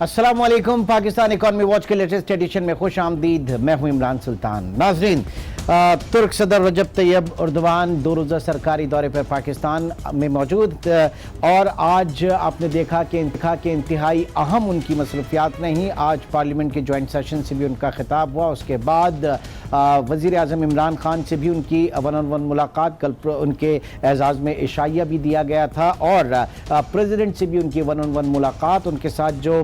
अस्सलाम वालेकुम। Pakistan economy watch के लेटेस्ट एडिशन में खुश आमदीद। मैं हूं इमरान सुल्तान। नाजरीन, तुर्क सदर रजब तैयब एर्दोगान 2 रोज़ा सरकारी दौरे पर पाकिस्तान में मौजूद और आज आपने देखा कि इंतहाई अहम उनकी मसरूफियात नहीं। आज पार्लियामेंट के जॉइंट सेशन से भी उनका खिताब हुआ। उसके बाद वज़ीर आज़म इमरान खान से भी उनकी 1-on-1 मुलाकात, कल उनके एजाज़ में इशाइया भी दिया गया था और प्रेसिडेंट से भी उनकी 1-on-1 मुलाकात। उनके साथ जो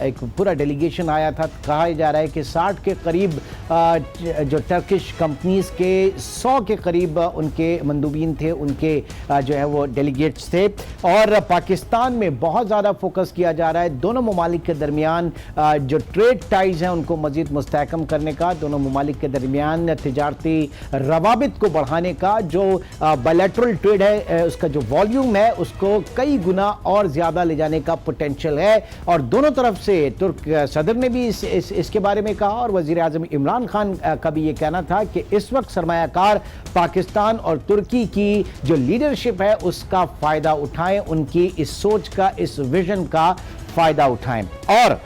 एक पूरा डेलीगेशन आया था, कहा जा रहा है कि 60 के करीब जो टर्किश कंपनीज़ के 100 के करीब उनके मंदूबीन थे, उनके जो है वो डेलीगेट्स थे। और पाकिस्तान में बहुत ज़्यादा फोकस किया जा रहा है दोनों ममालिक के दरमियान जो ट्रेड टाइज़ हैं उनको मज़ीद मुस्तहकम करने का, दोनों ममालिक के दरमियान तिजारती रवाबित को बढ़ाने का। जो बायलैटरल ट्रेड है उसका जो वॉल्यूम है उसको कई गुना और ज़्यादा ले जाने का पोटेंशियल है। और दोनों तरफ से तुर्क सदर ने भी इसके बारे में कहा और वज़ीर आज़म इमरान खान का भी ये कहना था कि इस वक्त सरमायाकार पाकिस्तान और तुर्की की जो लीडरशिप है उसका फ़ायदा उठाएं, उनकी इस सोच का, इस विजन का फ़ायदा उठाएं। और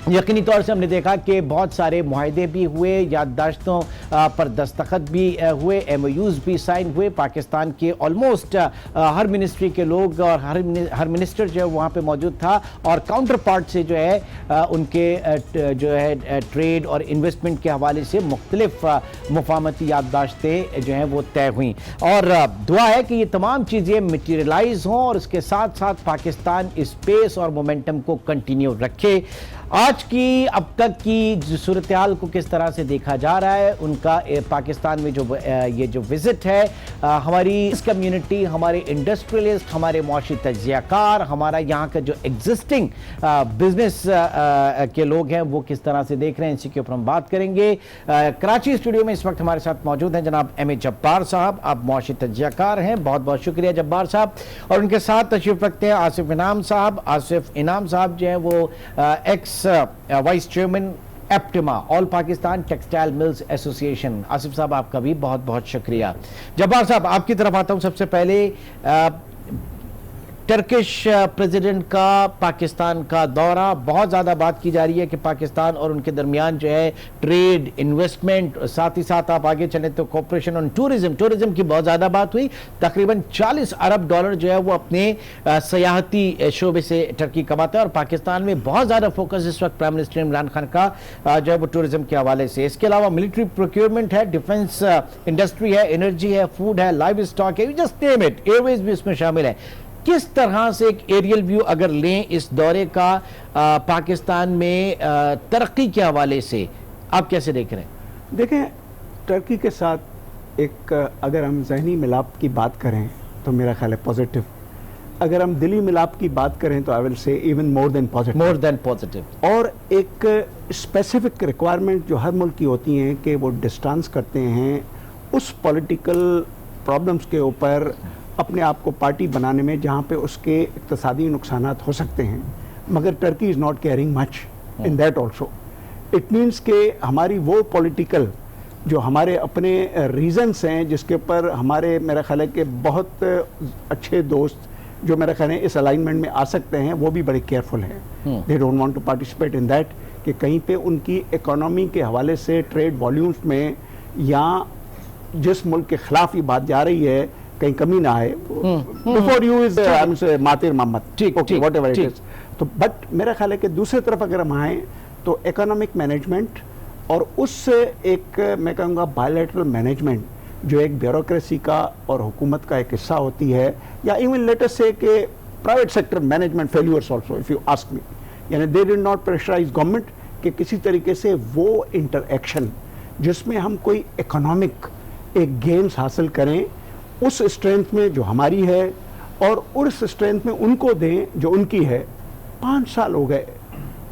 यकीनी तौर से हमने देखा कि बहुत सारे मुआहदे भी हुए, याददाश्तों पर दस्तखत भी हुए, MOUs भी साइन हुए। पाकिस्तान के ऑलमोस्ट हर मिनिस्ट्री के लोग और हर मिनिस्टर जो है वहाँ पे मौजूद था और काउंटर पार्ट से जो है उनके जो है ट्रेड और इन्वेस्टमेंट के हवाले से मुख्तलिफ मुफाहमती याददाश्तें जो हैं वो तय हुई। और दुआ है कि ये तमाम चीज़ें मटीरियलाइज हों और इसके साथ साथ पाकिस्तान इस पेस और मोमेंटम को कंटिन्यू रखे। आज की अब तक की सूरत हाल को किस तरह से देखा जा रहा है, उनका पाकिस्तान में जो ये जो विज़िट है, हमारी इस कम्युनिटी, हमारे इंडस्ट्रियलिस्ट, हमारे मुआशी तज्ज़ियाकार, हमारा यहाँ का जो एग्जिस्टिंग बिजनेस के लोग हैं वो किस तरह से देख रहे हैं, इसी के ऊपर हम बात करेंगे। कराची स्टूडियो में इस वक्त हमारे साथ मौजूद हैं जनाब MA जब्बार साहब। आप मुआशी तज्ज़ियाकार हैं, बहुत बहुत शुक्रिया जब्बार साहब। और उनके साथ तशरीफ़ रखते हैं आसिफ इनाम साहब। आसिफ इनाम साहब जो हैं वो ex vice chairman APTMA, all Pakistan textile mills association. Asif साहब आपका भी बहुत बहुत शुक्रिया। जब्बार साहब आपकी तरफ आता हूं। सबसे पहले टर्किश प्रेसिडेंट का पाकिस्तान का दौरा, बहुत ज़्यादा बात की जा रही है कि पाकिस्तान और उनके दरमियान जो है ट्रेड, इन्वेस्टमेंट, साथ ही साथ आप आगे चलें तो कॉपरेशन और टूरिज्म की बहुत ज़्यादा बात हुई। तकरीबन $40 अरब जो है वो अपने सयाहती शोबे से टर्की कमाता है और पाकिस्तान में बहुत ज़्यादा फोकस इस वक्त प्राइम मिनिस्टर इमरान खान का जो है वो टूरिज्म के हवाले से। इसके अलावा मिलिट्री प्रोक्योरमेंट है, डिफेंस इंडस्ट्री है, एनर्जी है, फूड है, लाइव स्टॉक है, जस्ट नेम इट, एयरवेज भी इसमें शामिल है। किस तरह से एक एरियल व्यू अगर लें इस दौरे का पाकिस्तान में तरक्की के हवाले से, आप कैसे देख रहे हैं? देखें, टर्की के साथ एक अगर हम ज़हनी मिलाप की बात करें तो मेरा ख्याल है पॉजिटिव। अगर हम दिली मिलाप की बात करें तो I will say even more than positive. और एक स्पेसिफिक रिक्वायरमेंट जो हर मुल्क की होती हैं कि वो डिस्टेंस करते हैं उस पॉलिटिकल प्रॉब्लम्स के ऊपर अपने आप को पार्टी बनाने में जहाँ पे उसके इक़्तिसादी नुकसानात हो सकते हैं, मगर Turkey is not caring much in that also. It means के हमारी वो पॉलिटिकल जो हमारे अपने रीजंस हैं जिसके ऊपर हमारे मेरा ख्याल है कि बहुत अच्छे दोस्त जो मेरा ख्याल है इस अलाइनमेंट में आ सकते हैं वो भी बड़े केयरफुल हैं। They don't want to participate in that कि कहीं पे उनकी इकोनॉमी के हवाले से ट्रेड वॉल्यूम्स में या जिस मुल्क के ख़िलाफ़ ये बात जा रही है कहीं कमी ना आए। बिफोर यू इज मातिर मोहम्मद, ठीक, व्हाटएवर इट इज। तो बट मेरा ख्याल है कि दूसरी तरफ अगर हम आएँ तो इकोनॉमिक मैनेजमेंट और उससे एक मैं कहूँगा बायलैटरल मैनेजमेंट जो एक ब्यूरोक्रेसी का और हुकूमत का एक हिस्सा होती है, या इवन लेट अस से कि private sector management failures also if you ask me, यानी they did not pressurise government कि किसी तरीके से वो इंटरएक्शन जिसमें हम कोई इकोनॉमिक एक गेन्स हासिल करें उस स्ट्रेंथ में जो हमारी है और उस स्ट्रेंथ में उनको दें जो उनकी है। 5 साल हो गए,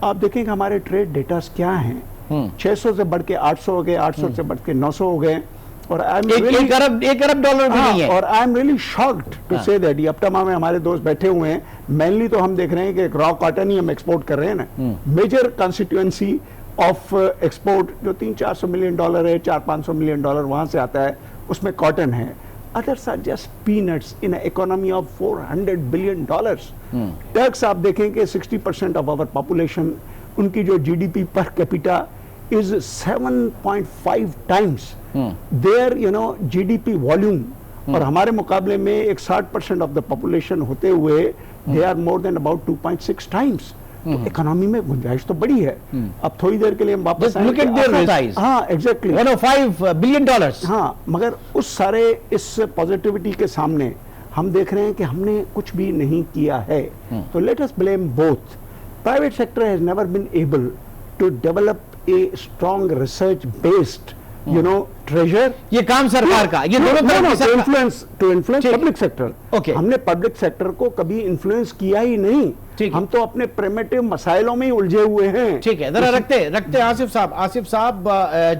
आप देखेंगे हमारे ट्रेड डेटास क्या हैं। 600 से बढ़ के 800 हो गए, 800 से बढ़ के 900 हो गए और एक अरब डॉलर भी नहीं है। और I am really shocked to say that. अपटमा में हमारे दोस्त बैठे हुए हैं, मेनली तो हम देख रहे हैं कि रॉ कॉटन ही हम एक्सपोर्ट कर रहे हैं ना। मेजर कंस्टिट्यूएंसी ऑफ एक्सपोर्ट जो $300-400 मिलियन है, $400-500 मिलियन वहाँ से आता है, उसमें कॉटन है। others are just peanuts in an economy of $400 billion. Turks आप देखें कि 60% of our population, उनकी जो GDP per capita is 7.5 times their GDP volume. और हमारे मुकाबले में एक 60% of the population होते हुए they are more than about 2.6 times. तो इकोनॉमी में गुंजाइश तो बड़ी है. अब थोड़ी देर के लिए हम वापस look at their size. हाँ एग्जैक्टली $105 billion. हाँ, मगर उस सारे इस पॉजिटिविटी के सामने हम देख रहे हैं कि हमने कुछ भी नहीं किया है. तो let us blame both. Private sector has never been able to develop a strong research based treasure. ये काम सरकार का, ये दोनों तरफ to influence public sector. Okay. हमने पब्लिक सेक्टर को कभी इन्फ्लुएंस किया ही नहीं. हम तो अपने प्रिमिटिव मसाइलों में ही उलझे हुए हैं. ठीक है, जरा रखते आसिफ साहब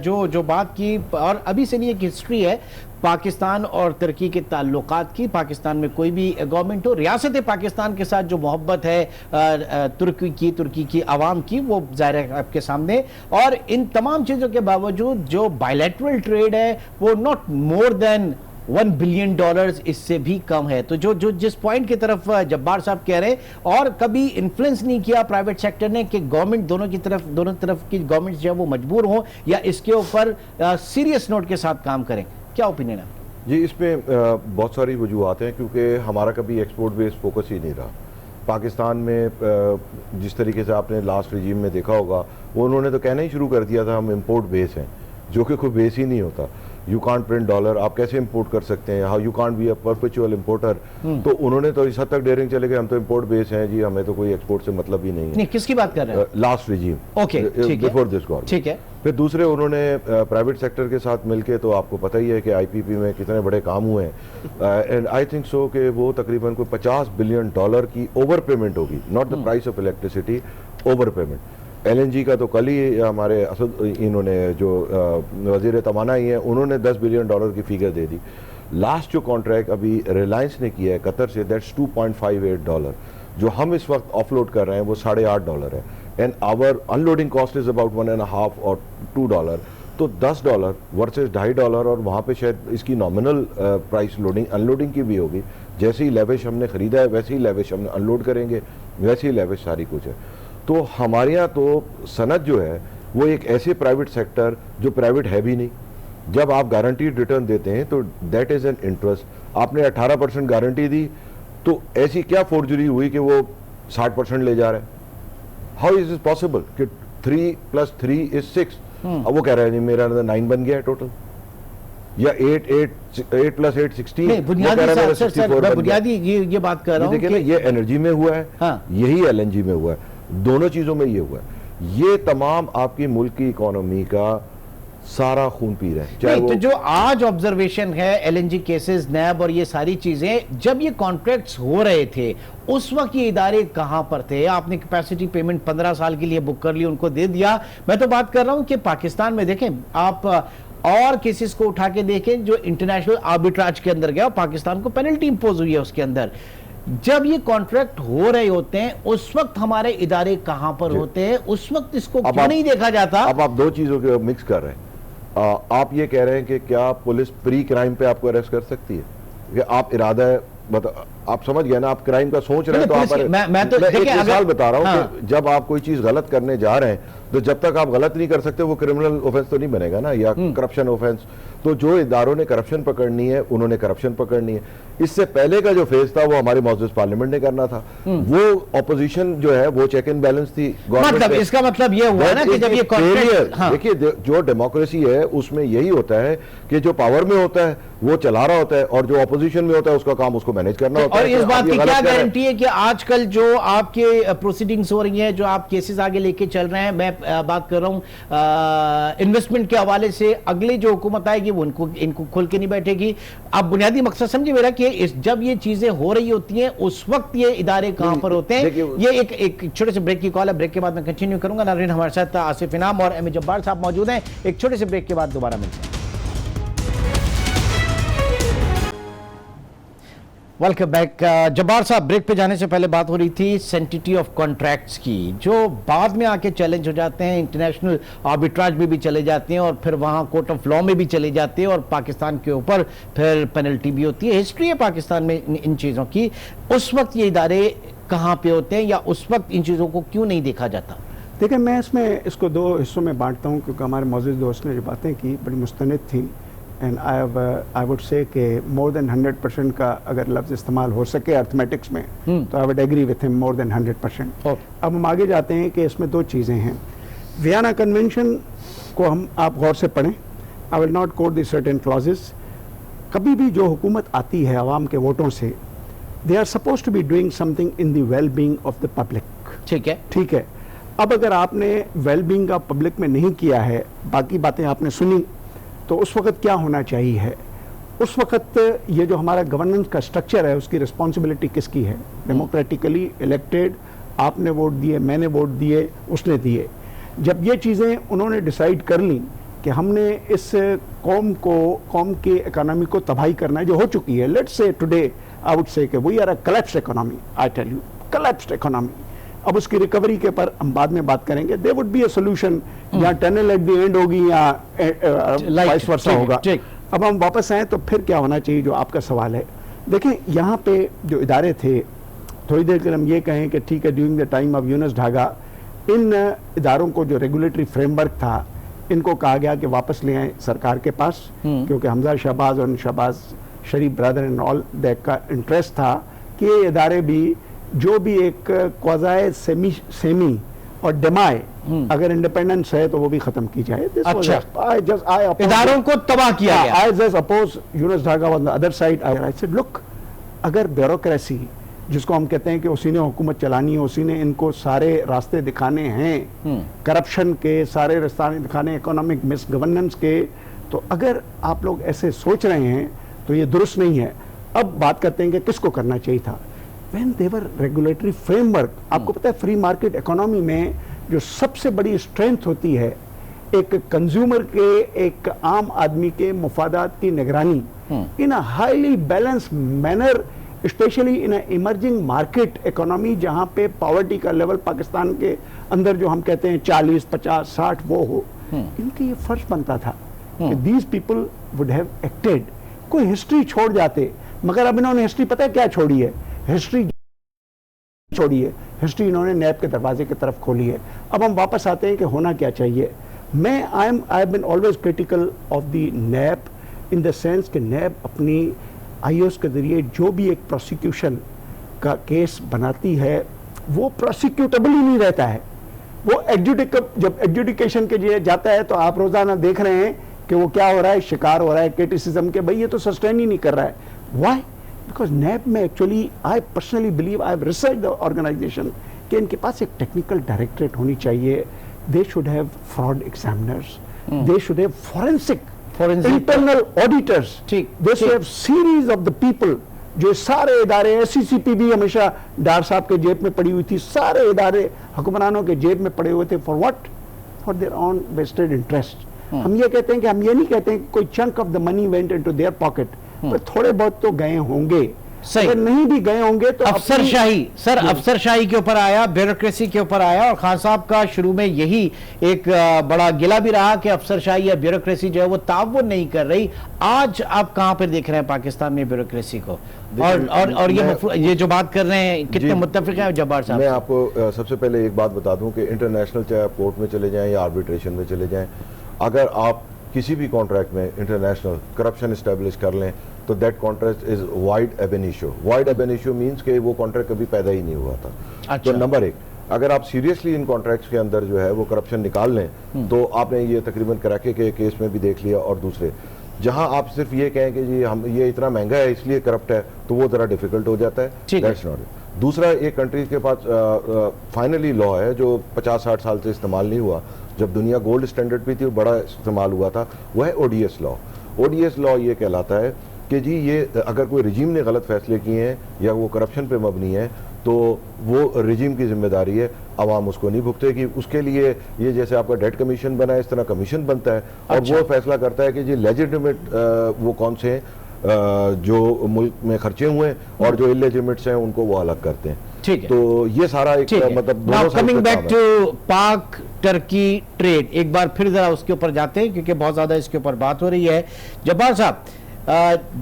जो बात की, और अभी से नहीं एक हिस्ट्री है पाकिस्तान और तुर्की के ताल्लुकात की. पाकिस्तान में कोई भी गवर्नमेंट हो, रियासत पाकिस्तान के साथ जो मोहब्बत है तुर्की की आवाम की, वो जाहिर है आपके सामने. और इन तमाम चीज़ों के बावजूद जो बायलैटरल ट्रेड है वो नॉट मोर देन $1 billion, इससे भी कम है. तो जो जिस पॉइंट की तरफ जब्बार साहब कह रहे हैं, और कभी इन्फ्लुएंस नहीं किया प्राइवेट सेक्टर ने कि गवर्नमेंट दोनों तरफ की गवर्नमेंट जो है वो मजबूर हो या इसके ऊपर सीरियस नोट के साथ काम करें. क्या ओपिनियन है जी? इसमें बहुत सारी वजूहत हैं, क्योंकि हमारा कभी एक्सपोर्ट बेस्ड फोकस ही नहीं रहा. पाकिस्तान में जिस तरीके से आपने लास्ट रिजीम में देखा होगा, वो उन्होंने तो कहना ही शुरू कर दिया था हम इम्पोर्ट बेस हैं, जो कि कोई बेस ही नहीं होता. यू कांट प्रिंट डॉलर, आप कैसे इंपोर्ट कर सकते हैं? How you can't be a perpetual importer. तो उन्होंने तो इस हद तक डेयरिंग चले गए, हम तो इंपोर्ट बेस हैं जी, हमें तो कोई एक्सपोर्ट से मतलब ही नहीं है. नहीं, किसकी बात कर रहे हैं? Last regime, okay, before this government. ठीक है. फिर दूसरे उन्होंने प्राइवेट सेक्टर के साथ मिलके, तो आपको पता ही है कि आईपीपी में कितने बड़े काम हुए हैं. एंड आई थिंक सो कि वो तकरीबन कोई $50 बिलियन की ओवर पेमेंट होगी, not the price of electricity, over payment. LNG का तो कल ही हमारे असद इन्होंने जो वज़ीर तवानाई हैं, उन्होंने $10 बिलियन की फिगर दे दी. लास्ट जो कॉन्ट्रैक्ट अभी रिलायंस ने किया है कतर से, दैट्स $2.58. जो हम इस वक्त ऑफलोड कर रहे हैं वो $8.5 है. And our unloading cost is about $1.5 और $2. तो $10 वर्सेस $2.5, और वहाँ पे शायद इसकी नॉमिनल प्राइस लोडिंग अनलोडिंग की भी होगी. जैसे ही लेविश हमने ख़रीदा है वैसे ही लेविश हमने अनलोड करेंगे, वैसे ही लेविश सारी कुछ है. तो हमारे यहाँ तो सनत जो है वो एक ऐसे प्राइवेट सेक्टर जो प्राइवेट है भी नहीं. जब आप गारंटीड रिटर्न देते हैं तो दैट इज़ एन इंटरेस्ट. आपने 18% गारंटी दी, तो ऐसी क्या फोर्जरी हुई कि वो 60% ले जा रहे हैं? हाउ इज इट पॉसिबल कि 3 + 3 = 6? अब वो कह रहे हैं नहीं, मेरा 9 बन गया है टोटल, या 8 + 8 16. नहीं, बुनियादी ये बात कर रहा हूँ. देखिए ना, ये एनर्जी में हुआ है. हाँ. यही LNG में हुआ है. दोनों चीजों में ये हुआ है. ये तमाम आपकी मुल्क की इकोनॉमी का सारा खून पी रहे हैं. नहीं, तो जो आज ऑब्जर्वेशन है, LNG केसेस, नैब और ये सारी चीजें, जब ये कॉन्ट्रैक्ट्स हो रहे थे उस वक्त ये इदारे कहां पर थे? आपने कैपेसिटी पेमेंट 15 साल के लिए बुक कर ली, उनको दे दिया. मैं तो बात कर रहा हूं कि पाकिस्तान में देखें आप, और केसेस को उठा के देखें जो इंटरनेशनल आर्बिट्राज के अंदर गया, पाकिस्तान को पेनल्टी इंपोज हुई है उसके अंदर. जब ये कॉन्ट्रैक्ट हो रहे होते हैं उस वक्त हमारे इदारे कहां पर होते हैं? उस वक्त इसको क्यों नहीं देखा जाता? अब आप दो चीजों को मिक्स कर रहे हैं. आप ये कह रहे हैं कि क्या पुलिस प्री क्राइम पे आपको अरेस्ट कर सकती है? कि आप इरादा है, आप समझ गए ना, आप क्राइम का सोच रहे हैं. तो आप मैं तो एक मिसाल बता रहा हूं. हाँ. कि जब आप कोई चीज गलत करने जा रहे हैं, तो जब तक आप गलत नहीं कर सकते वो क्रिमिनल ऑफेंस तो नहीं बनेगा ना, या करप्शन ऑफेंस. तो जो इदारों ने करप्शन पकड़नी है उन्होंने करप्शन पकड़नी है. इससे पहले का जो फेज था वो हमारी मौजूद पार्लियामेंट ने करना था. वो ऑपोजिशन जो है वो चेक एंड बैलेंस थी. मतलब इसका मतलब ये हुआ ना कि जब ये कॉन्ट्रैक्ट, हाँ. देखिए, जो डेमोक्रेसी है उसमें यही होता है कि जो पावर में होता है वो चला रहा होता है, और जो ऑपोजिशन में होता है उसका काम उसको मैनेज करना होता है. और इस बात की क्या गारंटी है कि आजकल जो आपके प्रोसीडिंग्स हो रही हैं, जो आप केसेस आगे लेके चल रहे हैं, मैं बात कर रहा हूं इन्वेस्टमेंट के हवाले से, अगली जो हुकूमत आएगी वो इनको खोल के नहीं बैठेगी. आप बुनियादी मकसद समझे मेरा कि जब ये चीजें हो रही होती हैं उस वक्त ये इदारे कहां पर होते हैं? ये एक छोटे से ब्रेक की कॉल है, ब्रेक के बाद मैं कंटिन्यू करूंगा. नाज़रीन, हमारे साथ आसिफ इनाम और एम जब्बार साहब मौजूद हैं. एक छोटे से ब्रेक के बाद दोबारा मिलते हैं. Welcome back. जब्बार साहब, ब्रेक पे जाने से पहले बात हो रही थी सेंटिटी ऑफ कॉन्ट्रैक्ट्स की, जो बाद में आके चैलेंज हो जाते हैं, इंटरनेशनल आर्बिट्राज में भी चले जाते हैं और फिर वहाँ कोर्ट ऑफ लॉ में भी चले जाते हैं और पाकिस्तान के ऊपर फिर पेनल्टी भी होती है। हिस्ट्री है पाकिस्तान में इन चीज़ों की। उस वक्त ये इदारे कहाँ पे होते हैं या उस वक्त इन चीज़ों को क्यों नहीं देखा जाता? देखिए, मैं इसको दो हिस्सों में बांटता हूँ, क्योंकि हमारे मौजूद दोस्त ने जो बातें की बड़ी मुस्तनद थी। एंड आई वुड से कि मोर देन 100% का अगर लफ्ज़ इस्तेमाल हो सके अर्थमेटिक्स में तो I would agree with him, more than 100%। अब हम आगे जाते हैं कि इसमें दो चीज़ें हैं। वियना कन्वेंशन को आप गौर से पढ़ें। I will not quote the certain clauses. कभी भी जो हुकूमत आती है आवाम के वोटों से, they are supposed to be doing something in the well being of the public. ठीक है। अब अगर आपने वेल बीइंग ऑफ पब्लिक में नहीं किया है, बाकी बातें आपने सुनी, तो उस वक्त क्या होना चाहिए है? उस वक्त ये जो हमारा गवर्नेंस का स्ट्रक्चर है, उसकी रिस्पॉन्सिबिलिटी किसकी है? डेमोक्रेटिकली इलेक्टेड, आपने वोट दिए, मैंने वोट दिए, उसने दिए। जब ये चीज़ें उन्होंने डिसाइड कर ली कि हमने इस कौम की इकोनॉमी को तबाही करना है, जो हो चुकी है, let's say today I would say कि we are a collapsed economy. I tell you, collapsed economy. अब उसकी रिकवरी के पर हम बाद में बात करेंगे। There would be a solution, या टनल एट द एंड होगी या वाइस वर्सा होगा। अब हम वापस आए तो फिर क्या होना चाहिए, जो आपका सवाल है। देखें, यहाँ पे जो इदारे थे, थोड़ी देर के हम ये कहें कि ठीक है, during the time of Yunus Dhaga इन इदारों को जो रेगुलेटरी फ्रेमवर्क था, इनको कहा गया कि वापस ले आए सरकार के पास, क्योंकि हमजा शहबाज और शहबाज शरीफ ब्रदर एंड ऑल दैट का इंटरेस्ट था कि ये इदारे भी जो भी एक क्वाज़ाए सेमी और डेमाए अगर इंडिपेंडेंस है तो वो भी खत्म की जाए। अच्छा, इदारों को तबाह किया गया। I just oppose Yunus Dhaga on the other side. I said, look, अगर ब्यूरोक्रेसी, जिसको हम कहते हैं कि उसी ने हुकूमत चलानी है, उसी ने इनको सारे रास्ते दिखाने हैं, करप्शन के सारे रास्ते दिखाने, इकोनॉमिक मिस गवर्नेंस के, तो अगर आप लोग ऐसे सोच रहे हैं तो ये दुरुस्त नहीं है। अब बात करते हैं कि किसको करना चाहिए था। When they were regulatory framework, आपको पता है फ्री मार्केट इकोनॉमी में जो सबसे बड़ी स्ट्रेंथ होती है, एक कंज्यूमर के, एक आम आदमी के मुफादात की निगरानी in a highly balanced manner, specially in a emerging market economy, जहां पे पॉवर्टी का लेवल पाकिस्तान के अंदर जो हम कहते हैं 40, 50, 60 वो हो। इनके ये फर्ज बनता था कि these people would have acted. कोई हिस्ट्री छोड़ जाते, मगर अब इन्होंने हिस्ट्री पता है क्या छोड़ी है? हिस्ट्री छोड़ी है, हिस्ट्री इन्होंने नैब के दरवाजे की तरफ खोली है। अब हम वापस आते हैं कि होना क्या चाहिए। मैं I have been always critical of the NAB in the sense कि नैब अपनी आईओएस के जरिए जो भी एक प्रोसिक्यूशन का केस बनाती है, वो प्रोसिक्यूटेबल ही नहीं रहता है। वो जब एडजुडिकेशन के लिए जाता है तो आप रोजाना देख रहे हैं कि वो क्या हो रहा है, शिकार हो रहा है क्रिटिसिज्म के। भाई ये तो सस्टेन ही नहीं कर रहा है। व्हाई? बिकॉज नैब में actually I personally believe, I have research the organization, कि इनके पास एक टेक्निकल डायरेक्टरेट होनी चाहिए। They should have fraud examiners, they should have forensic internal auditors, they should have series of the people. जो सारे इदारे, एससीसीपी भी हमेशा डार साहब के जेब में पड़ी हुई थी, सारे इदारे हुक्मरानों के जेब में पड़े हुए थे। For what? For their own vested interest. हम ये कहते हैं कि हम ये नहीं कहते हैं कि कोई chunk of the money went into their pocket, पर थोड़े बहुत तो गए होंगे। अगर नहीं भी गए होंगे तो अफसरशाही, सर अफसरशाही के ऊपर आया, ब्यूरोक्रेसी के ऊपर आया, और खान साहब का शुरू में यही एक बड़ा गिला भी रहा कि अफसरशाही या ब्यूरोक्रेसी जो है वो ताउन नहीं कर रही। आज आप कहां पर देख रहे हैं पाकिस्तान में ब्यूरोक्रेसी को? और ये जो बात कर रहे हैं, कितने मुत्तफिक हैं जब्बार साहब? मैं आपको सबसे पहले एक बात बता दूं कि इंटरनेशनल, चाहे आप कोर्ट में चले जाएं या आर्बिट्रेशन में चले जाएं, अगर आप किसी भी कॉन्ट्रैक्ट में इंटरनेशनल करप्शन इस्टेब्लिश कर लें तो दैट कॉन्ट्रैक्ट इज वाइड एब इनिशियो। वाइड एब इनिशियो मीन्स कि वो कॉन्ट्रैक्ट कभी पैदा ही नहीं हुआ था। अच्छा। तो नंबर एक, अगर आप सीरियसली इन कॉन्ट्रैक्ट्स के अंदर जो है वो करप्शन निकाल लें तो आपने ये तकरीबन कराके के केस में भी देख लिया, और दूसरे जहां आप सिर्फ ये कहें कि जी हम ये इतना महंगा है इसलिए करप्ट है, तो वो ज़रा डिफिकल्ट हो जाता है। That's not it. दूसरा, एक कंट्रीज के पास फाइनली लॉ है जो 50-60 साल से इस्तेमाल नहीं हुआ, जब दुनिया गोल्ड स्टैंडर्ड पे थी वो बड़ा इस्तेमाल हुआ था, वो है ओडीएस लॉ। ओडीएस लॉ ये कहलाता है कि जी ये अगर कोई रिजीम ने गलत फैसले किए हैं या वो करप्शन पे मबनी है तो वो रिजीम की जिम्मेदारी है, अवाम उसको नहीं भुगतेगी। उसके लिए ये जैसे आपका डेट कमीशन बना है, इस तरह कमीशन बनता है और वो फैसला करता है कि जी लेजिटिमेट वो कौन से हैं جو ملک میں خرچے ہوئے ہیں اور جو الیجیمیٹس ہیں ان کو وہ الگ کرتے ہیں. ٹھیک ہے, تو یہ سارا ایک مطلب Now coming back to پاک ٹرکی ٹریڈ, ایک بار پھر ذرا اس کے اوپر جاتے ہیں کیونکہ بہت زیادہ اس کے اوپر بات ہو رہی ہے. جبار صاحب,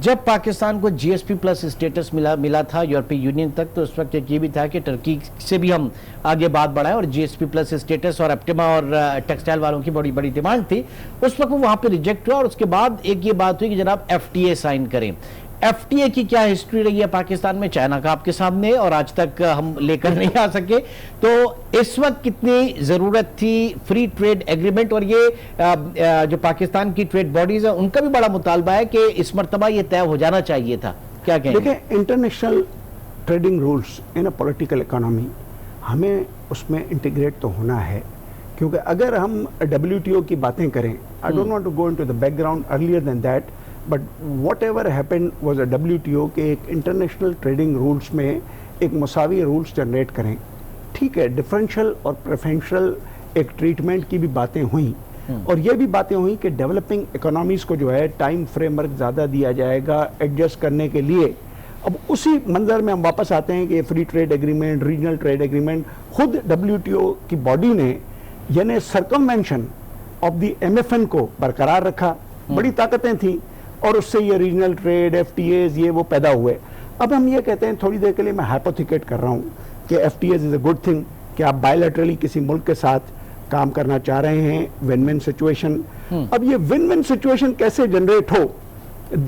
جب پاکستان کو جی ایس پی پلس اسٹیٹس ملا تھا یورپی یونین تک, تو اس وقت ایک یہ بھی تھا کہ ٹرکی سے بھی ہم آگے بات بڑھائیں, اور جی ایس پی پلس اسٹیٹس اور اپٹیما اور ٹیکسٹائل والوں کی بڑی بڑی ڈیمانڈ تھی. اس وقت وہاں پہ ریجیکٹ ہوا, اور اس کے بعد ایک یہ بات ہوئی کہ جناب ایف ٹی اے سائن کریں. ایف ٹی اے کی کیا ہسٹری رہی ہے پاکستان میں؟ چائنا کا آپ کے سامنے, اور آج تک ہم لے کر نہیں آ سکے. تو اس وقت کتنی ضرورت تھی فری ٹریڈ ایگریمنٹ, اور یہ جو پاکستان کی ٹریڈ باڈیز ہیں ان کا بھی بڑا مطالبہ ہے کہ اس مرتبہ یہ طے ہو جانا چاہیے تھا, کیا کہیں؟ دیکھیں, international trading rules in a political economy ہمیں اس میں انٹیگریٹ تو ہونا ہے, کیونکہ اگر ہم ڈبلیو ٹی او کی باتیں کریں, I don't want to go into the background earlier than that, but whatever happened was a WTO کہ ایک انٹرنیشنل ٹریڈنگ رولز میں ایک مساوی رولز جنریٹ کریں. ٹھیک ہے, ڈفرینشل اور پریفرنشل ایک ٹریٹمنٹ کی بھی باتیں ہوئیں, اور یہ بھی باتیں ہوئیں کہ ڈیولپنگ اکانومیز کو جو ہے ٹائم فریم ورک زیادہ دیا جائے گا ایڈجسٹ کرنے کے لیے. اب اسی منظر میں ہم واپس آتے ہیں کہ free trade agreement, regional trade agreement, خود WTO کی باڈی نے یعنی سرکموینشن آف دی MFN کو برقرار رکھا, بڑی طاقتیں تھیں, اور اس سے یہ regional trade, FTAs, یہ وہ پیدا ہوئے. اب ہم یہ کہتے ہیں, تھوڑی دیر کے لیے میں ہائپوتھیکیٹ کر رہا ہوں کہ FTAs is a good thing, کہ آپ بائیلیٹرلی کسی ملک کے ساتھ کام کرنا چاہ رہے ہیں, ون ون سچویشن. اب یہ ون ون سچویشن کیسے generate who,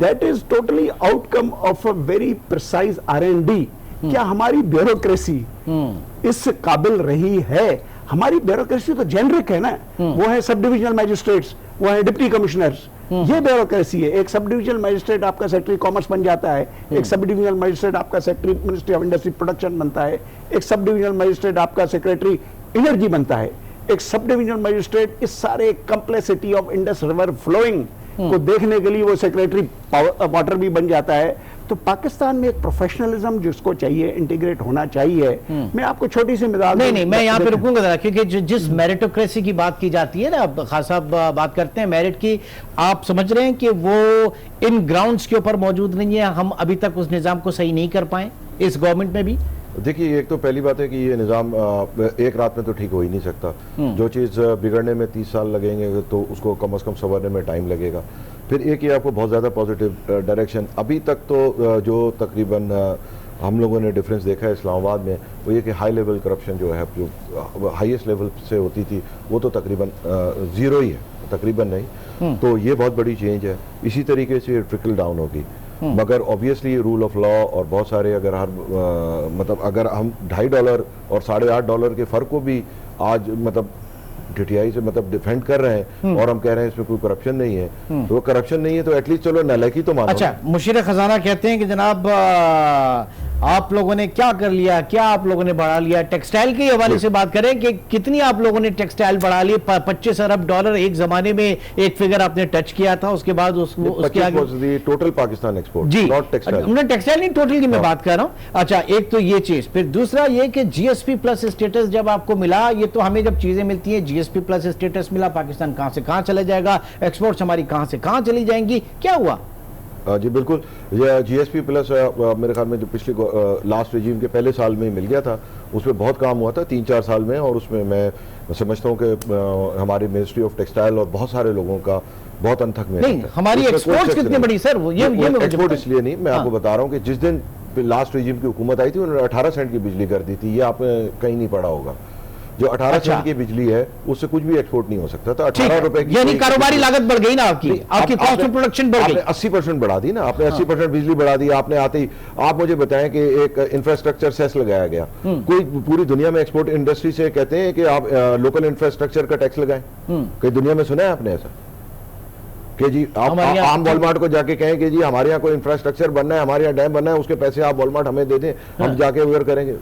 that is totally out come of a very precise R&D. کیا ہماری بیوروکریسی اس قابل رہی ہے؟ ہماری بیوروکریسی تو جنرک ہے نا, وہ ہے سب ڈویژنل میجسٹریٹس, وہ ہے ڈپٹی کمشنرز, یہ بیوروکریسی ہے. ایک سب ڈویژنل میجسٹریٹ آپ کا سیکٹری کامرس بن جاتا ہے, ایک سب ڈویژنل میجسٹریٹ آپ کا secretary ministry of industry production بنتا ہے, ایک سب ڈویژنل میجسٹریٹ آپ کا سیکریٹری انرجی بنتا ہے, ایک سب ڈویژنل میجسٹریٹ اس سارے complexity of Indus river flowing کو دیکھنے کے لیے وہ سیکریٹری واٹر بھی بن جاتا ہے. تو پاکستان میں ایک پروفیشنلزم جس کو چاہیے, انٹیگریٹ ہونا چاہیے. میں آپ کو چھوٹی سی مثال نہیں, میں یہاں پہ رکوں گا ذرا, کیونکہ جس میرٹوکریسی کی بات کی جاتی ہے نا, خاص صاحب بات کرتے ہیں میرٹ کی, آپ سمجھ رہے ہیں کہ وہ ان گراؤنڈز کے اوپر موجود نہیں ہے, ہم ابھی تک اس نظام کو صحیح نہیں کر پائیں اس گورنمنٹ میں بھی؟ دیکھیے, ایک تو پہلی بات ہے کہ یہ نظام ایک رات میں تو ٹھیک ہو ہی نہیں سکتا. جو چیز بگڑنے میں 30 سال لگیں گے تو اس کو کم از کم سنورنے میں ٹائم لگے گا. پھر ایک یہ آپ کو بہت زیادہ پازیٹیو ڈائریکشن, ابھی تک تو جو تقریباً ہم لوگوں نے ڈفرینس دیکھا ہے اسلام آباد میں, وہ یہ کہ ہائی لیول کرپشن جو ہے, جو ہائیسٹ لیول سے ہوتی تھی, وہ تو تقریباً زیرو ہی ہے, تقریباً نہیں. تو یہ بہت بڑی چینج ہے. اسی طریقے سے ٹرکل ڈاؤن ہوگی, مگر obviously رول آف لا اور بہت سارے اگر مطلب اگر ہم $2.5 اور $8.5 کے فرق کو بھی آج مطلب ڈٹیائی سے مطلب ڈیفینڈ کر رہے ہیں, اور ہم کہہ رہے ہیں اس میں کوئی کرپشن نہیں ہے, تو وہ کرپشن نہیں ہے تو ایٹ لیسٹ چلو نالائکی تو مانو. اچھا, مشیر خزانہ کہتے ہیں کہ جناب آپ لوگوں نے کیا کر لیا, کیا آپ لوگوں نے بڑھا لیا؟ ٹیکسٹائل کے حوالے سے بات کریں کہ کتنی آپ لوگوں نے ٹیکسٹائل بڑھا لی. $25 ارب ایک زمانے میں ایک فگر آپ نے ٹچ کیا تھا, اس کے بعد اس کے آگے ٹوٹل پاکستان ایکسپورٹ, جی ناٹ ٹیکسٹائل. ہم نے ٹیکسٹائل نہیں, ٹوٹل کی میں بات کر رہا ہوں. اچھا, ایک تو یہ چیز. پھر دوسرا یہ کہ جی ایس پی پلس اسٹیٹس جب آپ کو ملا, یہ تو ہمیں جب چیزیں ملتی ہیں, جی ایس پی پلس اسٹیٹس ملا, پاکستان کہاں سے کہاں چلا جائے گا, ایکسپورٹس ہماری کہاں سے کہاں چلی جائیں گی, کیا ہوا؟ جی بالکل, یہ جی ایس پی پلس میرے خیال میں جو پچھلی لاسٹ رجیم کے پہلے سال میں ہی مل گیا تھا, اس میں بہت کام ہوا تھا 3-4 سال میں, اور اس میں میں سمجھتا ہوں کہ ہماری منسٹری آف ٹیکسٹائل اور بہت سارے لوگوں کا بہت انتھک محنت ہے. نہیں, ہماری ایکسپورٹس کتنے بڑی سر, یہ ایکسپورٹ اس لیے نہیں, میں آپ کو بتا رہا ہوں کہ جس دن لاسٹ رجیم کی حکومت آئی تھی انہوں نے 18 سینٹ کی بجلی کر دی تھی, یہ آپ نے کہیں نہیں پڑھا ہوگا. جو 18 سینٹ کی بجلی ہے اس سے کچھ بھی ایکسپورٹ نہیں ہو سکتا تھا. 18 روپے کی, یعنی کاروباری لاگت بڑھ گئی نا آپ کی کاسٹ آف پروڈکشن بڑھ گئی. آپ نے 80% بڑھا دی نا, آپ نے 80% بجلی بڑھا دی. آپ نے آتے ہی آپ مجھے بتائیں کہ ایک انفراسٹرکچر سیس لگایا گیا. کوئی پوری دنیا میں ایکسپورٹ انڈسٹری سے کہتے ہیں کہ آپ لوکل انفراسٹرکچر کا ٹیکس لگائیں, کئی دنیا میں سنا ہے آپ نے ایسا کہ جی آپ عام والمارٹ کو جا کے کہیں کہ جی ہمارے یہاں کوئی انفراسٹرکچر بننا ہے, ہمارے یہاں ڈیم بننا ہے, اس کے پیسے آپ والمارٹ ہمیں دے دیں, ہم جا کے ادھر کریں گے.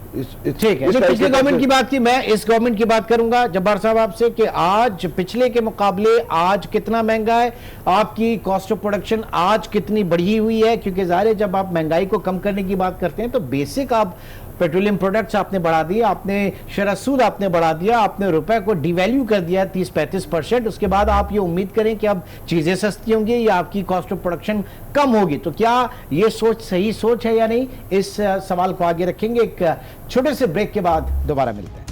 ٹھیک ہے, پچھلی گورنمنٹ کی بات کی, میں اس گورنمنٹ کی بات کروں گا جبار صاحب آپ سے کہ آج پچھلے کے مقابلے آج کتنا مہنگا ہے, آپ کی کاسٹ آف پروڈکشن آج کتنی بڑھی ہوئی ہے, کیونکہ ظاہر ہے جب آپ مہنگائی کو کم کرنے کی بات کرتے ہیں تو بیسک آپ पेट्रोलियम प्रोडक्ट्स आपने बढ़ा दिए, आपने शरह सूद आपने बढ़ा दिया, आपने रुपए को डिवैल्यू कर दिया 30-35%, उसके बाद आप ये उम्मीद करें कि अब चीजें सस्ती होंगी या आपकी कॉस्ट ऑफ प्रोडक्शन कम होगी, तो क्या ये सोच सही सोच है या नहीं, इस सवाल को आगे रखेंगे। एक छोटे से ब्रेक के बाद दोबारा मिलते हैं।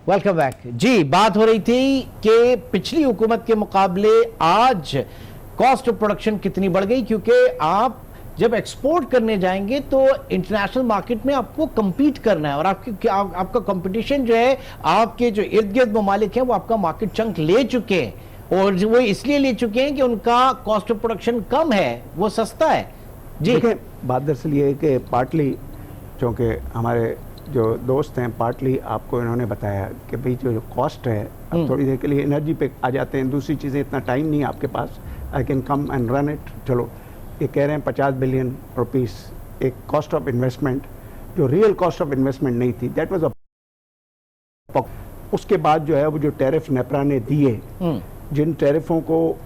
वेलकम बैक जी। बात हो रही थी कि पिछली हुकूमत के मुकाबले आज कॉस्ट ऑफ प्रोडक्शन कितनी बढ़ गई, क्योंकि आप जब एक्सपोर्ट करने जाएंगे तो इंटरनेशनल मार्केट में आपको compete करना है, और आपका कंपटीशन जो है, आपके जो इर्द गिर्द ममालिक हैं वो आपका मार्केट चंक ले चुके हैं, और वो इसलिए ले चुके हैं कि उनका कॉस्ट ऑफ प्रोडक्शन कम है, वो सस्ता है। जी बात दरअसल ये है कि पार्टली क्योंकि हमारे जो दोस्त हैं, पार्टली आपको इन्होंने बताया कि भाई जो कॉस्ट है, अब थोड़ी देर के लिए एनर्जी पे आ जाते हैं, दूसरी चीज़ें इतना टाइम नहीं है आपके पास, I can come and run it. चलो ये कह रहे हैं 50 बिलियन रुपीस एक कॉस्ट ऑफ इन्वेस्टमेंट, जो रियल कॉस्ट ऑफ इन्वेस्टमेंट नहीं थी, दैट वाज अ। उसके बाद जो है वो जो टैरिफ नेपरा ने दिए, जिन टैरिफों को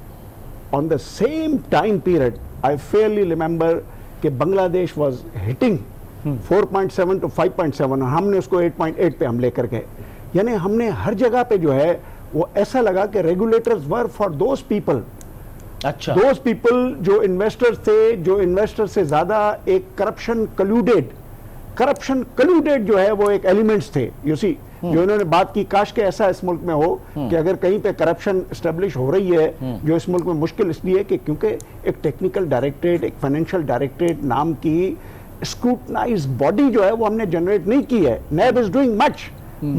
on the same time period I Fairlie remember कि बांग्लादेश वाज हिटिंग 4.7 to 5.7 और हमने उसको 8.8 पे हम लेकर गए। यानी हमने हर जगह पे जो है वो ऐसा लगा कि regulators were for those people, अच्छा, दोज पीपल जो इन्वेस्टर्स थे, जो इन्वेस्टर से ज्यादा एक करप्शन कल्यूडेड जो है वो एक एलिमेंट्स थे। यू सी जो इन्होंने बात की, काश के ऐसा इस मुल्क में हो कि अगर कहीं पे करप्शन एस्टेब्लिश हो रही है, जो इस मुल्क में मुश्किल इसलिए कि क्योंकि एक टेक्निकल डायरेक्टरेट, एक फाइनेंशियल डायरेक्टरेट नाम की स्क्रूटनाइज बॉडी जो है वो हमने जनरेट नहीं की है। NAB is doing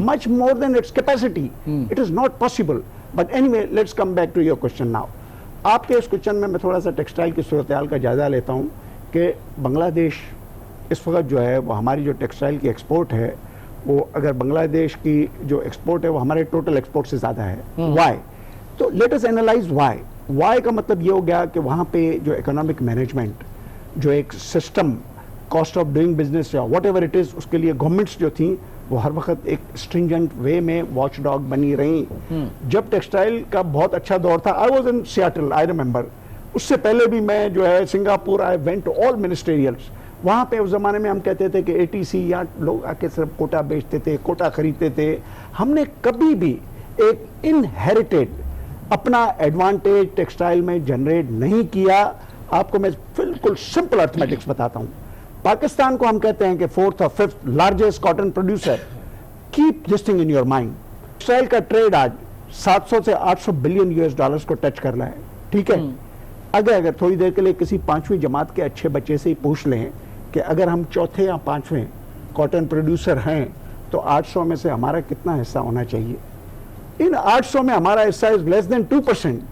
much more than its capacity. It is not possible. But anyway, let's come back to your question now. आपके इस क्वेश्चन में मैं थोड़ा सा टेक्सटाइल की सूरत-ए-हाल का जायजा लेता हूँ कि बांग्लादेश इस वक्त जो है वो हमारी जो टेक्सटाइल की एक्सपोर्ट है, वो अगर बांग्लादेश की जो एक्सपोर्ट है वो हमारे टोटल एक्सपोर्ट से ज़्यादा है। वाई? तो let us analyze why. Why का मतलब ये हो गया कि वहाँ पे जो इकोनॉमिक मैनेजमेंट, जो एक system, cost of doing business या वॉट एवर इट इज़, उसके लिए गवर्नमेंट्स जो थी वो हर वक्त एक स्ट्रिंजेंट वे में वॉच डॉग बनी रही। जब टेक्सटाइल का बहुत अच्छा दौर था, I was in Seattle, I remember, उससे पहले भी मैं जो है Singapore, I went to all ministerials. वहाँ पे उस ज़माने में हम कहते थे कि ATC या लोग आके सिर्फ कोटा बेचते थे, कोटा खरीदते थे। हमने कभी भी एक इनहेरिटेड अपना एडवांटेज टेक्सटाइल में जनरेट नहीं किया। आपको मैं बिल्कुल सिंपल अर्थमेटिक्स बताता हूँ। पाकिस्तान को हम कहते हैं कि 4th और 5th largest cotton producer. Keep this thing in your mind. Textile का ट्रेड आज 700 से 800 बिलियन US$ को टच कर रहा है, ठीक है। अगर थोड़ी देर के लिए किसी 5वीं जमात के अच्छे बच्चे से ही पूछ लें कि अगर हम चौथे या 5वें कॉटन प्रोड्यूसर हैं तो 800 में से हमारा कितना हिस्सा होना चाहिए? इन 800 में हमारा हिस्सा is less than 2%,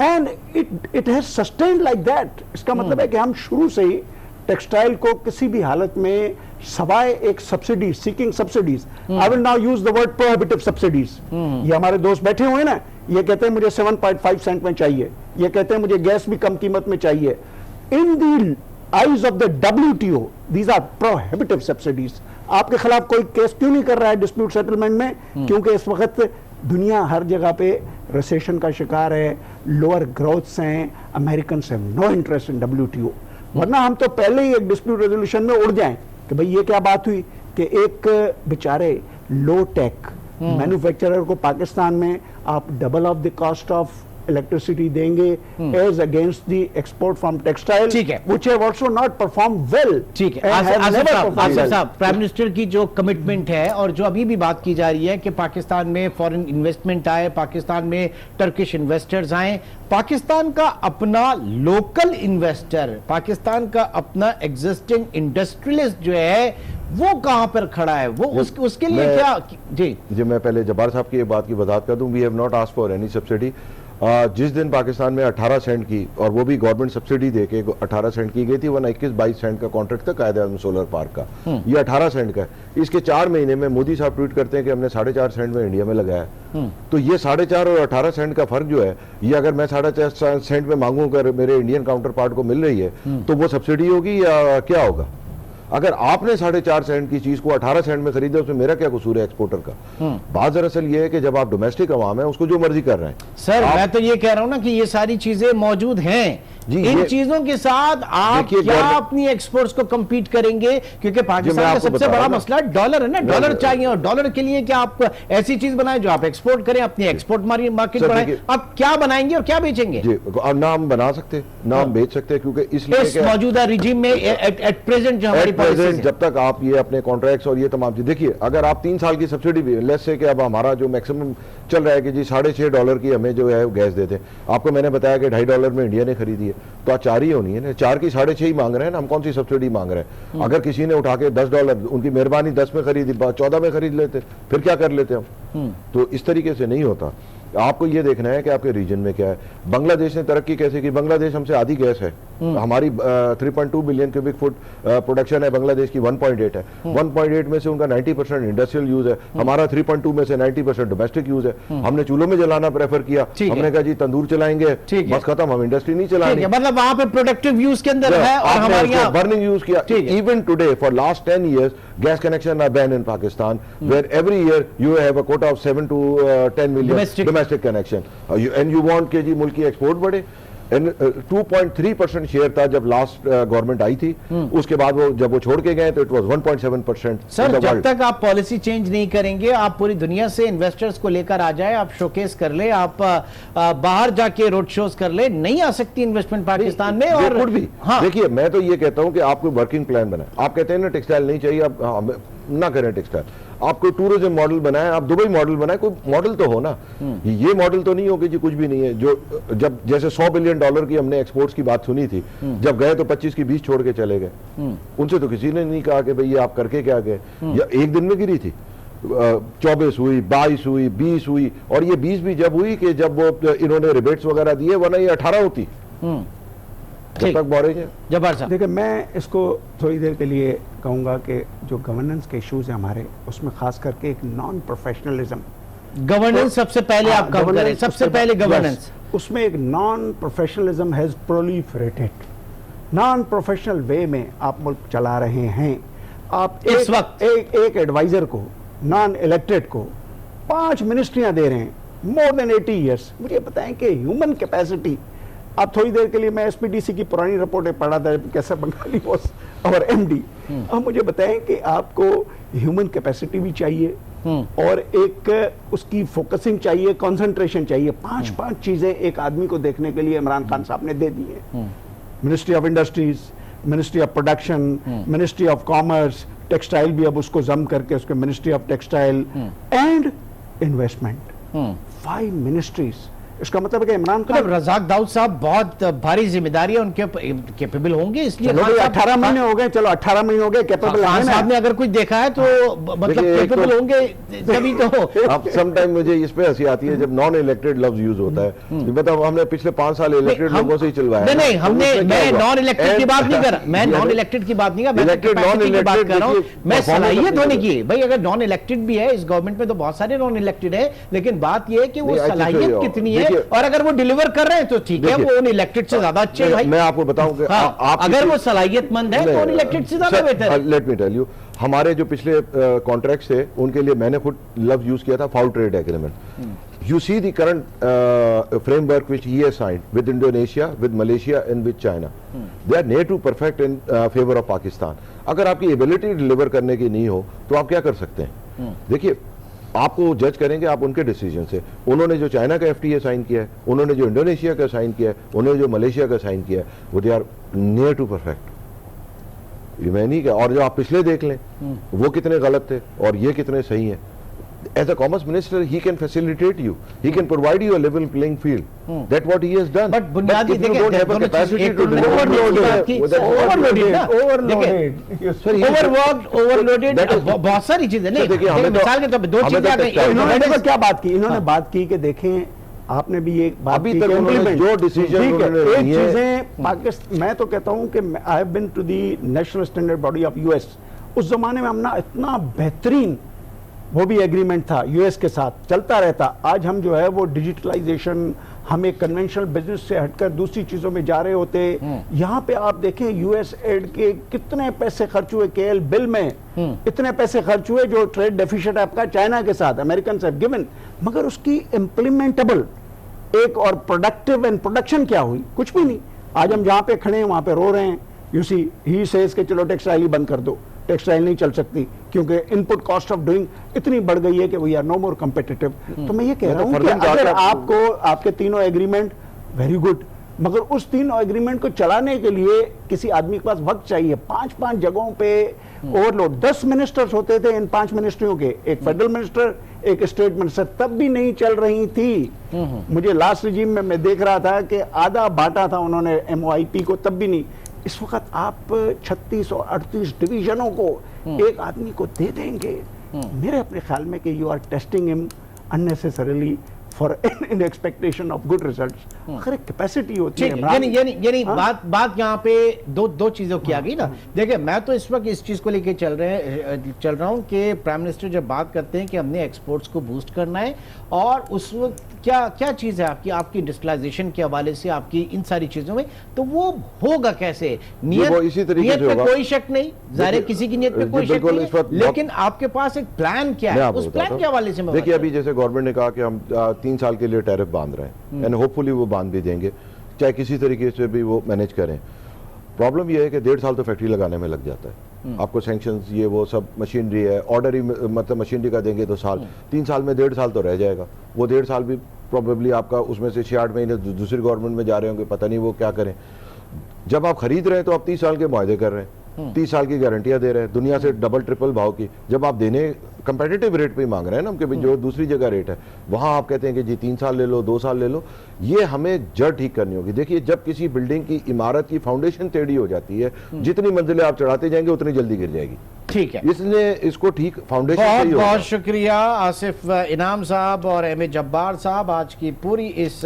and it has sustained like that. इसका मतलब है कि हम शुरू से ही टेक्सटाइल को किसी भी हालत में सवाए एक subsidy, seeking subsidies, I will now use the word prohibitive subsidies. ये हमारे दोस्त बैठे हुए हैं ना, ये कहते हैं मुझे 7.5 सेंट में चाहिए, ये कहते हैं मुझे गैस भी कम कीमत में चाहिए। In the eyes of the WTO these are prohibitive subsidies. आपके खिलाफ कोई केस क्यों नहीं कर रहा है डिस्प्यूट सेटलमेंट में? क्योंकि इस वक्त दुनिया हर जगह पे रिसेशन का शिकार है, लोअर ग्रोथ्स हैं, American have no interest in WTO। वरना हम तो पहले ही एक डिस्प्यूट रेजोल्यूशन में उड़ जाएं कि भाई ये क्या बात हुई कि एक बेचारे लो टेक मैन्युफैक्चरर को पाकिस्तान में आप double of the cost of electricity देंगे as against the export from textile, ठीक है, which have also not perform well. ठीक है आसिफ साहब, प्राइम मिनिस्टर की जो कमिटमेंट है और जो अभी भी बात की जा रही है कि पाकिस्तान में फॉरेन इन्वेस्टमेंट आए, पाकिस्तान में टर्किश इन्वेस्टर्स आए, पाकिस्तान का अपना लोकल इन्वेस्टर, पाकिस्तान का अपना एग्जिस्टिंग इंडस्ट्रियलिस्ट जो है वो कहां पर खड़ा है? वो उसके लिए क्या? जी मैं पहले जब्बार साहब की बात की वजाहत कर दूं। We have not asked for any subsidy. जिस दिन पाकिस्तान में 18 सेंट की, और वो भी गवर्नमेंट सब्सिडी देके 18 सेंट की गई थी, वरना 21-22 सेंट का कॉन्ट्रैक्ट था कायदे-ए-आज़म सोलर पार्क का, ये 18 सेंट का है। इसके 4 महीने में मोदी साहब ट्वीट करते हैं कि हमने 4.5 सेंट में इंडिया में लगाया। तो ये 4.5 और 18 सेंट का फर्क जो है, ये अगर मैं 4.5 सेंट में मांगू, अगर मेरे इंडियन काउंटर पार्ट को मिल रही है तो वो सब्सिडी होगी या क्या होगा? اگر آپ نے 4.5 سینٹ کی چیز کو 18 سینٹ میں خریدا اس میں میرا کیا قصور ہے ایکسپورٹر کا؟ بات دراصل یہ ہے کہ جب آپ ڈومیسٹک عوام ہیں اس کو جو مرضی کر رہے ہیں. سر میں تو یہ کہہ رہا ہوں نا کہ یہ ساری چیزیں موجود ہیں, ان چیزوں کے ساتھ آپ کیا اپنی ایکسپورٹس کو کمپیٹ کریں گے؟ کیونکہ پاکستان کا سب سے بڑا مسئلہ ڈالر ہے نا, ڈالر چاہیے, اور ڈالر کے لیے کیا آپ ایسی چیز بنائیں جو آپ ایکسپورٹ کریں, اپنی ایکسپورٹ مارکیٹ بڑھائیں. آپ کیا بنائیں گے اور کیا بیچیں گے؟ جی نہ ہم بنا سکتے نہ ہم بیچ سکتے, کیونکہ اس لیے موجودہ ریجیم میں ایٹ پریزنٹ جو ہماری پالیسی جب تک آپ یہ اپنے کانٹریکٹس اور یہ تمام چیز دیکھیے, اگر آپ 3 سال کی سبسڈی بھی لیس سے کہ اب ہمارا جو میکسیمم چل رہا ہے کہ جی $6.5 کی ہمیں جو ہے گیس دیتے ہیں, آپ کو میں نے بتایا کہ $2.5 میں انڈیا نے خریدی ہے, تو آج 4 ہی ہونی ہے نا, 4 کی 6.5 ہی مانگ رہے ہیں نا, ہم کون سی سبسڈی مانگ رہے ہیں؟ اگر کسی نے اٹھا کے $10 ان کی مہربانی 10 میں خریدی 14 میں خرید لیتے پھر کیا کر لیتے ہم؟ تو اس طریقے سے نہیں ہوتا. آپ کو یہ دیکھنا ہے کہ آپ کے ریجن میں کیا ہے. بنگلہ دیش نے ترقی کیسے کی؟ بنگلہ دیش ہم سے آدھی گیس ہے, ہماری 3.2 بلین کیوبک فٹ پروڈکشن ہے, بنگلہ دیش کی 1.8 ہے. 1.8 میں سے ان کا 90% انڈسٹریل یوز ہے, ہمارا 3.2 میں سے 90% ڈومیسٹک یوز ہے. ہم نے چولہوں میں جلانا پریفر کیا, ہم نے کہا جی تندور چلائیں گے بس ختم, ہم انڈسٹری نہیں چلائیں گے. مطلب وہاں پہ پروڈکٹیو یوز کے اندر ہے اور ہمارے یہاں برننگ یوز کیا. Even today for last 10 years gas connection are banned in Pakistan, where every year you have a quota of 7 to 10 million domestic connection. And you want کہ جی ملک کی ایکسپورٹ بڑھے. 2.3% share تھا جب لاسٹ گورنمنٹ آئی تھی, اس کے بعد وہ جب وہ چھوڑ کے گئے تو اٹ واز 1.7%. سر جب تک آپ پالیسی چینج نہیں کریں گے, آپ پوری دنیا سے انویسٹرز کو لے کر آ جائیں, آپ شوکیس کر لیں, آپ باہر جا کے روڈ شوز کر لیں, نہیں آ سکتی انویسٹمنٹ پاکستان میں. اور بھی دیکھیے میں تو یہ کہتا ہوں کہ آپ کو ورکنگ پلان بنائیں. آپ کہتے ہیں نا ٹیکسٹائل نہیں چاہیے, آپ نہ کریں ٹیکسٹائل, آپ کوئی ٹورزم ماڈل بنائیں, آپ دبئی ماڈل بنائیں, کوئی ماڈل تو ہو نا. یہ ماڈل تو نہیں ہو کہ جی کچھ بھی نہیں ہے. جو جب جیسے $100 بلین کی ہم نے ایکسپورٹس کی بات سنی تھی, جب گئے تو 25 کی 20 چھوڑ کے چلے گئے. ان سے تو کسی نے نہیں کہا کہ بھئی یہ آپ کر کے کیا گئے, یا ایک دن میں گری تھی. 24 ہوئی, 22 ہوئی, 20 ہوئی, اور یہ 20 بھی جب ہوئی کہ جب وہ انہوں نے ریبیٹس وغیرہ دیے, ورنہ یہ 18 ہوتی جب تک بورنگ ہے. جبار صاحب دیکھیں میں اس کو تھوڑی دیر کے لیے کہوں گا کہ جو گورننس کے ایشوز ہیں ہمارے, اس میں خاص کر کے ایک نان پروفیشنلزم, گورننس سب سے پہلے آپ کم کریں, سب سے پہلے گورننس, اس میں ایک non professionalism has proliferated. Non professional way میں آپ ملک چلا رہے ہیں. آپ اس وقت ایک ایڈوائزر کو, نان الیکٹڈ کو 5 منسٹریاں دے رہے ہیں, مور دین 80 ایئرس. مجھے بتائیں کہ ہیومن کیپیسٹی, آپ تھوڑی دیر کے لیے میں ایس پی ڈی سی کی پرانی رپورٹیں پڑھا تھا, کیسا بنگالی واز اور ایم ڈی. اب مجھے بتائیں کہ آپ کو ہیومن کیپیسٹی بھی چاہیے اور ایک اس کی فوکسنگ چاہیے, کنسنٹریشن چاہیے. 5 چیزیں ایک آدمی کو دیکھنے کے لیے عمران خان صاحب نے دے دی ہیں. Ministry of industries, ministry of production, ministry of commerce, textile بھی اب اس کو ضم کر کے اس کے ministry of textile and investment. 5 ministries. اس کا مطلب ہے کہ عمران خان, رزاق داؤد صاحب بہت بھاری ذمہ داری ہے ان کے کیپیبل ہوں گے, اس لیے 18 مہینے ہو گئے, چلو 18 مہینے ہو گئے, کیپیبل خان صاحب نے اگر کچھ دیکھا ہے تو مطلب کیپیبل ہوں گے تبھی تو. اب سم ٹائم مجھے اس پہ ہنسی آتی ہے جب نان الیکٹڈ لفظ یوز ہوتا ہے. مطلب ہم نے پچھلے 5 سال الیکٹڈ لوگوں سے ہی چلوایا. نہیں, ہم نے, میں نان الیکٹڈ کی بات نہیں کر رہا, میں نان الیکٹڈ کی بات نہیں کر رہا, میں بات کر رہا ہوں, میں صلاحیت ہونے کی. بھائی اگر نان الیکٹڈ بھی ہے, اس گورنمنٹ میں تو بہت سارے نان الیکٹڈ ہیں, لیکن بات یہ ہے کہ وہ صلاحیت کتنی ہے, اور اگر وہ ڈیلیور کر رہے ہیں تو ٹھیک ہے, وہ ان الیکٹڈ سے زیادہ اچھے ہیں. میں آپ کو بتاؤں کہ اگر وہ صلاحیت مند ہے تو ان الیکٹڈ سے زیادہ بہتر ہے. لیٹ می ٹیل یو, ہمارے جو پچھلے کانٹریکٹس تھے ان کے لیے میں نے خود لفظ یوز کیا تھا foul trade agreement. You see the current framework which he has signed with Indonesia, with Malaysia and with China. They are near to perfect in favor of Pakistan. اگر آپ کی ایبلٹی ڈیلیور کرنے کی نہیں ہو تو آپ کیا کر سکتے ہیں؟ دیکھیے آپ کو جج کریں گے آپ ان کے ڈیسیجن سے. انہوں نے جو چائنا کا FTA سائن کیا ہے, انہوں نے جو انڈونیشیا کا سائن کیا ہے, انہوں نے جو ملیشیا کا سائن کیا ہے, وہ they are near to perfect. یہ میں نہیں کہا, اور جو آپ پچھلے دیکھ لیں وہ کتنے غلط تھے اور یہ کتنے صحیح ہیں. As a commerce minister, he can facilitate you. He can provide you a level playing field. That's what he has done. But بنیادی if you don't have a capacity to overloaded, بہت ساری چیزیں نہیں. مثال کے طور پہ 2 چیزیں آ گئی. انہوں نے کیا بات کی, انہوں نے بات کی کہ دیکھیں آپ نے بھی ایک بات کی کہ جو ڈیسیجن ایک چیزیں پاکستان, میں تو کہتا ہوں کہ I have been to the national standard body of US. اس زمانے میں ہم نا اتنا بہترین وہ بھی ایگریمنٹ تھا US کے ساتھ, چلتا رہتا. آج ہم جو ہے وہ ڈیجیٹلائزیشن, ہم ایک کنونشنل بزنس سے ہٹ کر دوسری چیزوں میں جا رہے ہوتے. یہاں پہ آپ دیکھیں یو ایس ایڈ کے کتنے پیسے خرچ ہوئے, کے ایل بل میں اتنے پیسے خرچ ہوئے جو ٹریڈ ڈیفیشٹ آپ کا چائنا کے ساتھ امریکنز ہیو گیون, مگر اس کی امپلیمنٹیبل ایک اور پروڈکٹیو اینڈ پروڈکشن کیا ہوئی؟ کچھ بھی نہیں. آج ہم جہاں پہ کھڑے ہیں وہاں پہ رو رہے ہیں. یو سی ہی سیز کہ چلو ٹیکسٹائل ہی بند کر دو, ٹیکسٹائل نہیں چل سکتی کیونکہ ان پٹ کاسٹ آف ڈوئنگ اتنی بڑھ گئی ہے کہ we are know more competitive. تو میں یہ کہہ رہا ہوں کہ اگر آپ کو آپ کے تینوں ایگریمنٹ ویری گڈ, مگر اس تینوں ایگریمنٹ کو چلانے کے لیے کسی آدمی کے پاس وقت چاہیے. 5 جگہوں پہ اوور لوڈ, 10 منسٹرز ہوتے تھے ان 5 منسٹریوں کے, ایک فیڈرل منسٹر ایک اسٹیٹ منسٹر, تب بھی نہیں چل رہی تھی. مجھے لاسٹ رجیم میں دیکھ رہا تھا کہ آدھا بانٹا تھا انہوں نے ایم او آئی پی کو, تب بھی نہیں. اس وقت آپ 36 اور 38 ڈویژنوں کو ایک آدمی کو دے دیں گے, میرے اپنے خیال میں کہ یو آر ٹیسٹنگ ہم unnecessarily for in expectation of good results. اگر ایک کیپیسٹی ہوتی ہے, یعنی بات یہاں پہ دو چیزوں کی آ گئی نا. دیکھیں میں تو اس وقت اس چیز کو لے کے چل رہا ہوں کہ پرائم منسٹر جب بات کرتے ہیں کہ ہم نے ایکسپورٹس کو بوسٹ کرنا ہے, اور اس وقت کیا چیز ہے آپ کی انڈسٹریلائزیشن کے حوالے سے, آپ کی ان ساری چیزوں میں, تو وہ ہوگا کیسے؟ نیت پہ کوئی شک نہیں, ظاہر کسی کی نیت پہ کوئی شک نہیں, لیکن آپ کے پاس ایک پلان کیا ہے, اس پلان کے حوالے سے دیکھیے. ابھی جیسے گورنمنٹ نے کہا کہ ہم 3 سال کے لیے ٹیرف باندھ رہے ہیں, اینڈ ہوپ فلی وہ باندھ بھی دیں گے, چاہے کسی طریقے سے بھی وہ مینیج کریں. پرابلم یہ ہے کہ 1.5 سال تو فیکٹری لگانے میں لگ جاتا ہے. آپ کو سینکشنز یہ وہ سب مشینری ہے, آرڈر ہی مطلب مشینری کا دیں گے تو سال, 3 سال میں 1.5 سال تو رہ جائے گا. وہ 1.5 سال بھی پروبیبلی آپ کا اس میں سے 6-8 مہینے دوسری گورنمنٹ میں جا رہے ہوں گے, پتہ نہیں وہ کیا کریں. جب آپ خرید رہے ہیں تو آپ 30 سال کے معاہدے کر رہے ہیں, 30 سال کی گارنٹیاں دے رہے ہیں, دنیا سے ڈبل ٹرپل بھاؤ کی. جب آپ دینے کمپیٹیٹیو ریٹ پہ ہی مانگ رہے ہیں نا کہ جو دوسری جگہ ریٹ ہے, وہاں آپ کہتے ہیں کہ جی 3 سال لے لو, 2 سال لے لو. یہ ہمیں جڑ ٹھیک کرنی ہوگی. دیکھیے جب کسی بلڈنگ کی عمارت کی فاؤنڈیشن ٹیڑھی ہو جاتی ہے, جتنی منزلیں آپ چڑھاتے جائیں گے اتنی جلدی گر جائے گی. ٹھیک ہے, اس لیے اس کو ٹھیک فاؤنڈیشن بہت شکریہ آصف انعام صاحب اور ایم اے جبار صاحب. آج کی پوری اس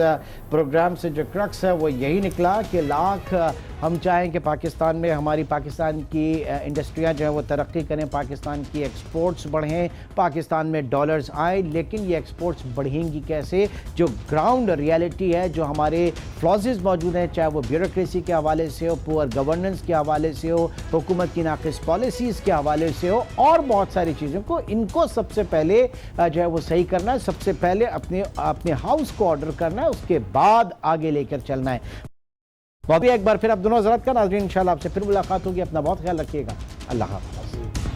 پروگرام سے جو کرکس ہے وہ یہی نکلا کہ لاکھ ہم چاہیں کہ پاکستان میں ہماری پاکستان کی انڈسٹریاں جو ہیں وہ ترقی کریں, پاکستان کی ایکسپورٹس بڑھیں, پاکستان میں ڈالرز آئیں, لیکن یہ ایکسپورٹس بڑھیں گی کیسے؟ جو گراؤنڈ ریالٹی ہے, جو ہمارے فلازز موجود ہیں, چاہے وہ بیوروکریسی کے حوالے سے ہو, پور گورننس کے حوالے سے ہو, حکومت کی ناقص پالیسیز کے حوالے سے ہو, اور بہت ساری چیزوں کو, ان کو سب سے پہلے جو ہے وہ صحیح کرنا ہے. سب سے پہلے اپنے ہاؤس کو آرڈر کرنا ہے, اس کے بعد آگے لے کر چلنا ہے. بہت ایک بار پھر آپ دونوں حضرات کا ناظرین انشاءاللہ آپ سے پھر ملاقات ہوگی. اپنا بہت خیال رکھیے گا. اللہ حافظ.